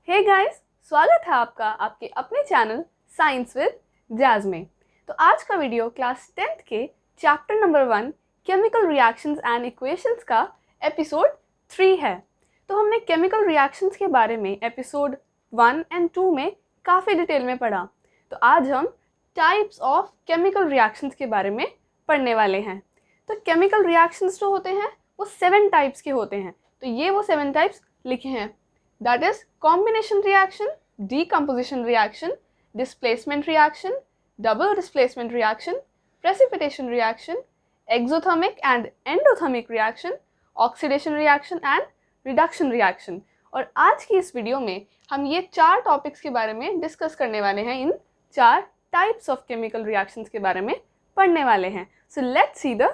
Hey guys, स्वागत है आपका आपके अपने चैनल साइंस विद जैज़ में। तो आज का वीडियो क्लास 10th के chapter number 1 chemical reactions and equations का एपिसोड 3 है। तो हमने केमिकल रिएक्शंस के बारे में एपिसोड 1 एंड 2 में काफ़ी डिटेल में पढ़ा। तो आज हम टाइप्स ऑफ केमिकल रिएक्शंस के बारे में पढ़ने वाले हैं। तो केमिकल रिएक्शंस जो होते हैं वो 7 टाइप्स के होते हैं। तो ये वो 7 टाइप्स लिखे हैं, that is combination reaction, decomposition reaction, displacement reaction, double displacement reaction, precipitation reaction, exothermic and endothermic reaction, oxidation reaction and reduction reaction। और आज की इस वीडियो में हम ये 4 टॉपिक्स के बारे में डिस्कस करने वाले हैं, इन 4 टाइप्स ऑफ केमिकल रिएक्शंस के बारे में पढ़ने वाले हैं। So let's see the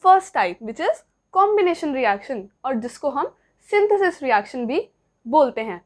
first type which is combination reaction, और जिसको हम सिंथेसिस रिएक्शन भी बोलते हैं।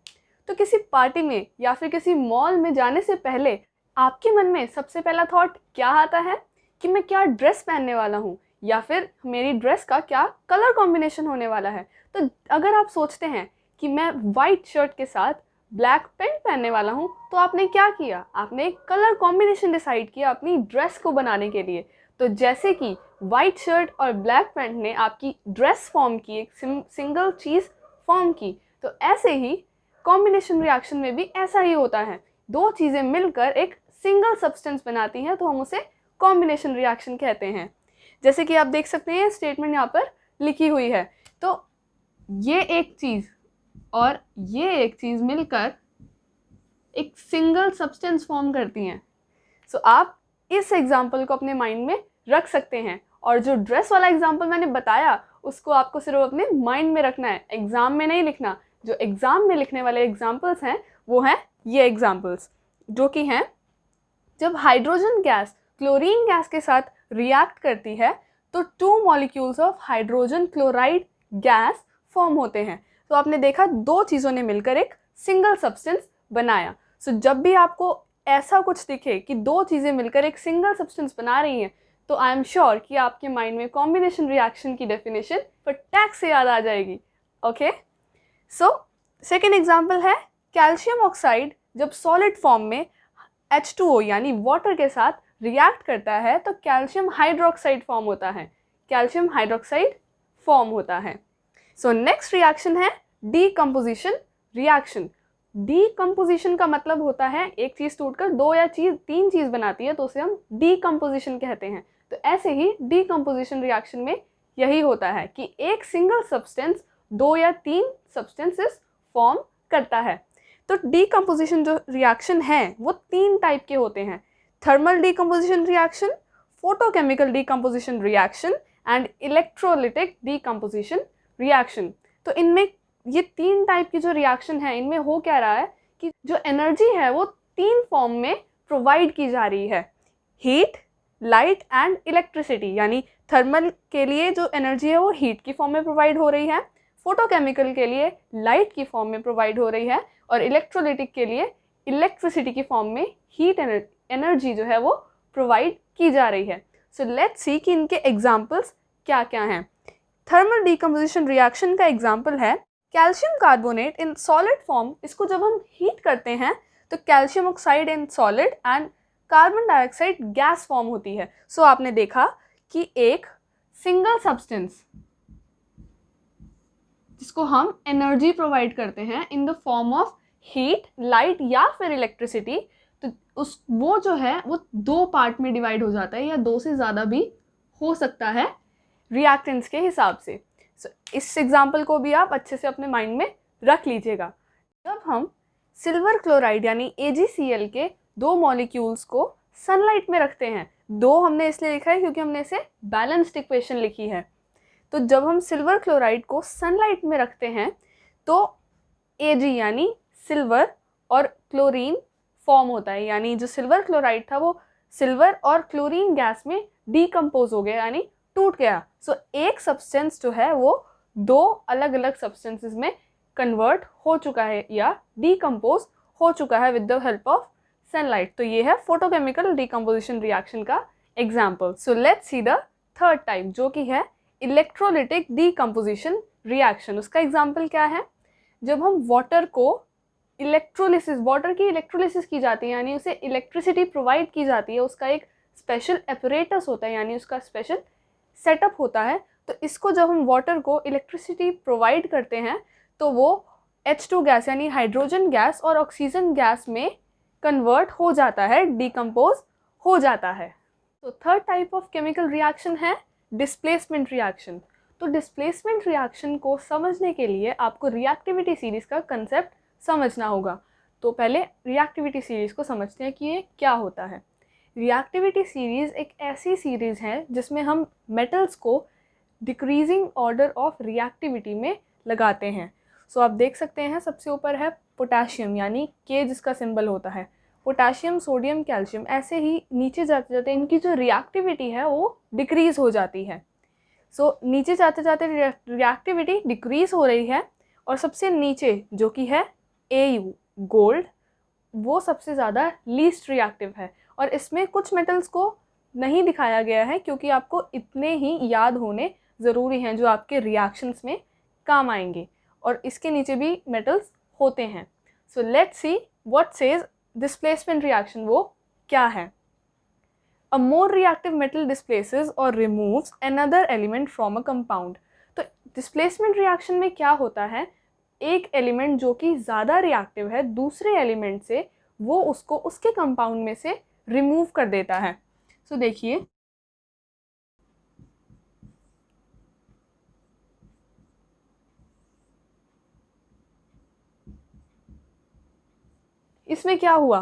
तो किसी पार्टी में या फिर किसी मॉल में जाने से पहले आपके मन में सबसे पहला थॉट क्या आता है कि मैं क्या ड्रेस पहनने वाला हूँ, या फिर मेरी ड्रेस का क्या कलर कॉम्बिनेशन होने वाला है। तो अगर आप सोचते हैं कि मैं वाइट शर्ट के साथ ब्लैक पेंट पहनने वाला हूँ, तो आपने क्या किया, आपने एक कलर कॉम्बिनेशन डिसाइड किया अपनी ड्रेस को बनाने के लिए। तो जैसे कि वाइट शर्ट और ब्लैक पेंट ने आपकी ड्रेस फॉर्म की, एक सिंगल चीज़ फॉर्म की, तो ऐसे ही कॉम्बिनेशन रिएक्शन में भी ऐसा ही होता है। दो चीज़ें मिलकर एक सिंगल सब्सटेंस बनाती हैं, तो हम उसे कॉम्बिनेशन रिएक्शन कहते हैं। जैसे कि आप देख सकते हैं स्टेटमेंट यहाँ पर लिखी हुई है। तो ये एक चीज़ और ये एक चीज़ मिलकर एक सिंगल सब्सटेंस फॉर्म करती हैं। सो आप इस एग्जाम्पल को अपने माइंड में रख सकते हैं, और जो ड्रेस वाला एग्जाम्पल मैंने बताया उसको आपको सिर्फ अपने माइंड में रखना है, एग्ज़ाम में नहीं लिखना। जो एग्ज़ाम में लिखने वाले एग्जाम्पल्स हैं वो हैं ये एग्जाम्पल्स, जो कि हैं जब हाइड्रोजन गैस क्लोरीन गैस के साथ रिएक्ट करती है तो 2 molecules of hydrogen chloride gas form होते हैं। तो आपने देखा दो चीज़ों ने मिलकर एक सिंगल सब्सटेंस बनाया। सो जब भी आपको ऐसा कुछ दिखे कि दो चीज़ें मिलकर एक सिंगल सब्सटेंस बना रही हैं, तो आई एम श्योर कि आपके माइंड में कॉम्बिनेशन रिएक्शन की डेफिनेशन फटाक से याद आ जाएगी। ओके, सो सेकेंड एग्जाम्पल है कैल्शियम ऑक्साइड जब सॉलिड फॉर्म में H2O यानी वाटर के साथ रिएक्ट करता है तो कैल्शियम हाइड्रोक्साइड फॉर्म होता है, कैल्शियम हाइड्रोक्साइड फॉर्म होता है। सो नेक्स्ट रिएक्शन है डीकम्पोजिशन रिएक्शन। डीकम्पोजिशन का मतलब होता है एक चीज़ टूटकर 2 या 3 चीज़ बनाती है, तो उसे हम डीकम्पोजिशन कहते हैं। तो ऐसे ही डीकम्पोजिशन रिएक्शन में यही होता है कि एक सिंगल सब्सटेंस 2 या 3 सब्सटेंसेस फॉर्म करता है। तो डीकम्पोजिशन जो रिएक्शन है वो 3 टाइप के होते हैं, thermal decomposition reaction, photochemical decomposition reaction and electrolytic decomposition reaction. तो इनमें ये 3 टाइप की जो रिएक्शन है, इनमें हो क्या रहा है कि जो एनर्जी है वो 3 फॉर्म में प्रोवाइड की जा रही है, हीट, लाइट एंड इलेक्ट्रिसिटी। यानी थर्मल के लिए जो एनर्जी है वो हीट की फॉर्म में प्रोवाइड हो रही है, फोटोकेमिकल के लिए लाइट की फॉर्म में प्रोवाइड हो रही है, और इलेक्ट्रोलिटिक के लिए इलेक्ट्रिसिटी की फॉर्म में हीट एनर्जी जो है वो प्रोवाइड की जा रही है। सो लेट्स सी कि इनके एग्जाम्पल्स क्या क्या हैं। थर्मल डीकम्पोजिशन रिएक्शन का एग्जाम्पल है calcium carbonate in solid form. इसको जब हम हीट करते हैं तो calcium oxide in solid and carbon dioxide gas form होती है। सो आपने देखा कि एक सिंगल सब्सटेंस जिसको हम एनर्जी प्रोवाइड करते हैं in the form of heat, light या फिर इलेक्ट्रिसिटी, तो वो जो है वो 2 पार्ट में डिवाइड हो जाता है, या 2 से ज़्यादा भी हो सकता है रिएक्टेंट्स के हिसाब से। इस एग्जाम्पल को भी आप अच्छे से अपने माइंड में रख लीजिएगा। जब हम सिल्वर क्लोराइड यानी AgCl के 2 मॉलिक्यूल्स को सनलाइट में रखते हैं, 2 हमने इसलिए लिखा है क्योंकि हमने इसे बैलेंस्ड इक्वेशन लिखी है। तो जब हम सिल्वर क्लोराइड को सनलाइट में रखते हैं तो Ag यानी सिल्वर और क्लोरीन फॉर्म होता है, यानी जो सिल्वर क्लोराइड था वो सिल्वर और क्लोरीन गैस में डीकम्पोज हो गया, यानी टूट गया। सो एक सब्सटेंस जो है वो 2 अलग अलग सब्सटेंसेस में कन्वर्ट हो चुका है या डीकम्पोज हो चुका है with the help of sunlight. तो ये है फोटोकेमिकल डीकम्पोजिशन रिएक्शन का example. So let's see the third type, जो कि है इलेक्ट्रोलिटिक डीकम्पोजिशन रिएक्शन। उसका एग्जाम्पल क्या है, जब हम वाटर को इलेक्ट्रोलिसिस, वाटर की इलेक्ट्रोलिसिस की जाती है, यानी उसे इलेक्ट्रिसिटी प्रोवाइड की जाती है। उसका एक स्पेशल एपरेटस होता है, यानी उसका स्पेशल सेटअप होता है। तो इसको जब हम वाटर को इलेक्ट्रिसिटी प्रोवाइड करते हैं तो वो H2 गैस यानी हाइड्रोजन गैस और ऑक्सीजन गैस में कन्वर्ट हो जाता है, डिकम्पोज हो जाता है। तो third type of chemical reaction है डिस्प्लेसमेंट रिएक्शन। तो डिस्प्लेसमेंट रिएक्शन को समझने के लिए आपको रिएक्टिविटी सीरीज़ का कंसेप्ट समझना होगा। तो पहले रिएक्टिविटी सीरीज़ को समझते हैं कि ये क्या होता है। रिएक्टिविटी सीरीज़ एक ऐसी सीरीज़ है जिसमें हम मेटल्स को डिक्रीजिंग ऑर्डर ऑफ रिएक्टिविटी में लगाते हैं। सो आप देख सकते हैं सबसे ऊपर है पोटेशियम, यानी के जिसका सिंबल होता है, पोटेशियम, सोडियम, कैल्शियम। ऐसे ही नीचे जाते जाते इनकी जो रिएक्टिविटी है वो डिक्रीज़ हो जाती है। सो नीचे जाते जाते रिएक्टिविटी डिक्रीज़ हो रही है और सबसे नीचे जो कि है AU गोल्ड, वो सबसे ज़्यादा लीस्ट रिएक्टिव है। और इसमें कुछ मेटल्स को नहीं दिखाया गया है क्योंकि आपको इतने ही याद होने ज़रूरी हैं जो आपके रिएक्शंस में काम आएंगे, और इसके नीचे भी मेटल्स होते हैं। So let's see what says displacement reaction, वो क्या है। A more reactive metal displaces or removes another element from a compound। तो डिस्प्लेसमेंट रिएक्शन में क्या होता है, एक एलिमेंट जो कि ज़्यादा रिएक्टिव है दूसरे एलिमेंट से, वो उसको उसके कंपाउंड में से रिमूव कर देता है। सो देखिए इसमें क्या हुआ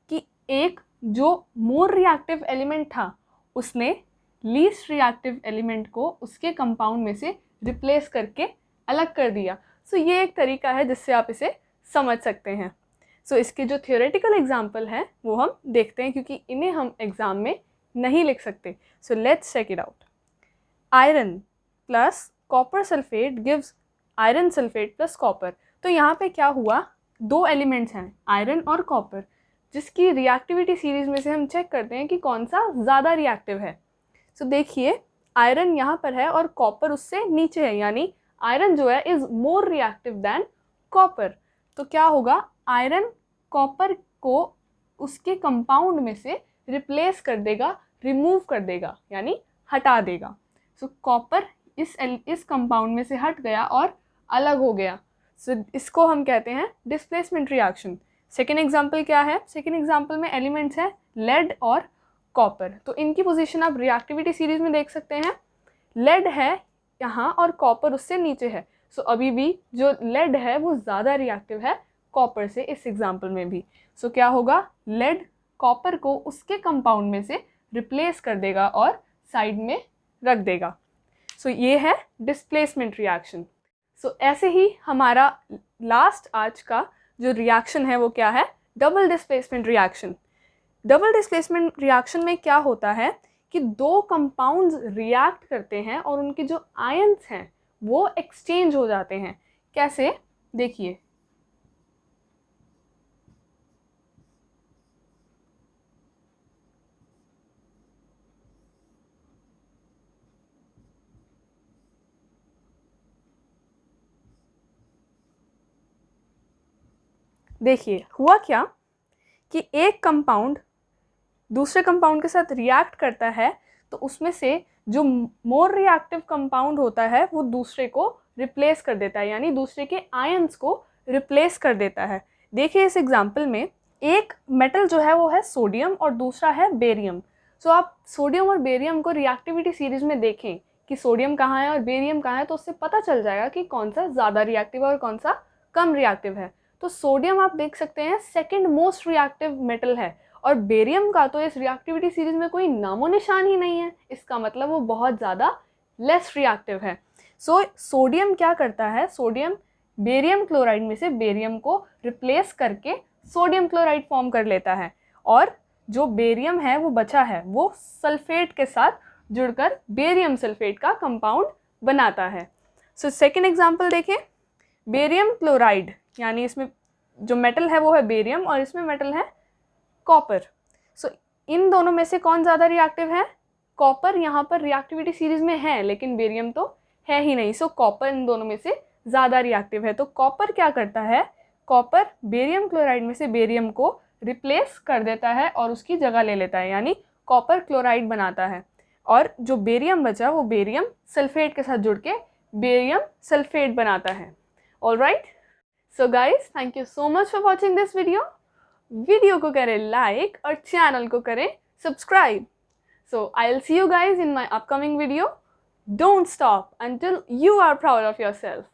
कि एक जो मोर रिएक्टिव एलिमेंट था उसने लीस्ट रिएक्टिव एलिमेंट को उसके कंपाउंड में से रिप्लेस करके अलग कर दिया। सो ये एक तरीका है जिससे आप इसे समझ सकते हैं। सो इसके जो थियोरेटिकल एग्जाम्पल हैं वो हम देखते हैं क्योंकि इन्हें हम एग्ज़ाम में नहीं लिख सकते। So let's check it out. Iron plus copper sulphate gives iron sulphate plus copper. तो यहाँ पे क्या हुआ, दो एलिमेंट्स हैं आयरन और कॉपर, जिसकी रिएक्टिविटी सीरीज़ में से हम चेक करते हैं कि कौन सा ज़्यादा रिएक्टिव है। सो देखिए आयरन यहाँ पर है और कॉपर उससे नीचे है, यानी आयरन जो है is more reactive than copper. तो क्या होगा, आयरन कॉपर को उसके कंपाउंड में से रिप्लेस कर देगा, रिमूव कर देगा, यानी हटा देगा। सो कॉपर इस कंपाउंड में से हट गया और अलग हो गया। सो इसको हम कहते हैं डिस्प्लेसमेंट रिएक्शन। सेकेंड एग्जाम्पल क्या है, सेकेंड एग्जाम्पल में एलिमेंट्स हैं लेड और कॉपर। तो इनकी पोजीशन आप रिएक्टिविटी सीरीज में देख सकते हैं। लेड है यहाँ और कॉपर उससे नीचे है। सो अभी भी जो लेड है वो ज़्यादा रिएक्टिव है कॉपर से इस एग्जाम्पल में भी। सो क्या होगा, लेड कॉपर को उसके कंपाउंड में से रिप्लेस कर देगा और साइड में रख देगा। सो ये है डिस्प्लेसमेंट रिएक्शन। सो ऐसे ही हमारा लास्ट आज का जो रिएक्शन है वो क्या है, double displacement reaction. Double displacement reaction में क्या होता है कि दो कंपाउंड्स रिएक्ट करते हैं और उनके जो आयंस हैं वो एक्सचेंज हो जाते हैं। कैसे, देखिए देखिए हुआ क्या कि एक कंपाउंड दूसरे कंपाउंड के साथ रिएक्ट करता है तो उसमें से जो मोर रिएक्टिव कंपाउंड होता है वो दूसरे को रिप्लेस कर देता है, यानी दूसरे के आयंस को रिप्लेस कर देता है। देखिए इस एग्जांपल में एक मेटल जो है वो है सोडियम और दूसरा है बेरियम। सो आप सोडियम और बेरियम को रिएक्टिविटी सीरीज में देखें कि सोडियम कहाँ है और बेरियम कहाँ है, तो उससे पता चल जाएगा कि कौन सा ज़्यादा रिएक्टिव है और कौन सा कम रिएक्टिव है। तो सोडियम आप देख सकते हैं सेकेंड मोस्ट रिएक्टिव मेटल है और बेरियम का तो इस रिएक्टिविटी सीरीज में कोई नामो निशान ही नहीं है। इसका मतलब वो बहुत ज़्यादा लेस रिएक्टिव है। सो सोडियम क्या करता है, सोडियम बेरियम क्लोराइड में से बेरियम को रिप्लेस करके सोडियम क्लोराइड फॉर्म कर लेता है और जो बेरियम है वो बचा है वो सल्फेट के साथ जुड़कर बेरियम सल्फेट का कंपाउंड बनाता है। सो सेकेंड एग्जाम्पल देखें, बेरियम क्लोराइड, यानी इसमें जो मेटल है वो है बेरियम और इसमें मेटल है कॉपर। सो इन दोनों में से कौन ज़्यादा रिएक्टिव है, कॉपर यहाँ पर रिएक्टिविटी सीरीज में है लेकिन बेरियम तो है ही नहीं। सो कॉपर इन दोनों में से ज़्यादा रिएक्टिव है। तो कॉपर क्या करता है, कॉपर बेरियम क्लोराइड में से बेरियम को रिप्लेस कर देता है और उसकी जगह ले लेता है, यानी कॉपर क्लोराइड बनाता है। और जो बेरियम बचा वो बेरियम सल्फेट के साथ जुड़ के बेरियम सल्फेट बनाता है। Alright, so guys, thank you so much for watching this video को करें लाइक और चैनल को करें subscribe. So I will see you guys in my upcoming video. Don't stop until you are proud of yourself.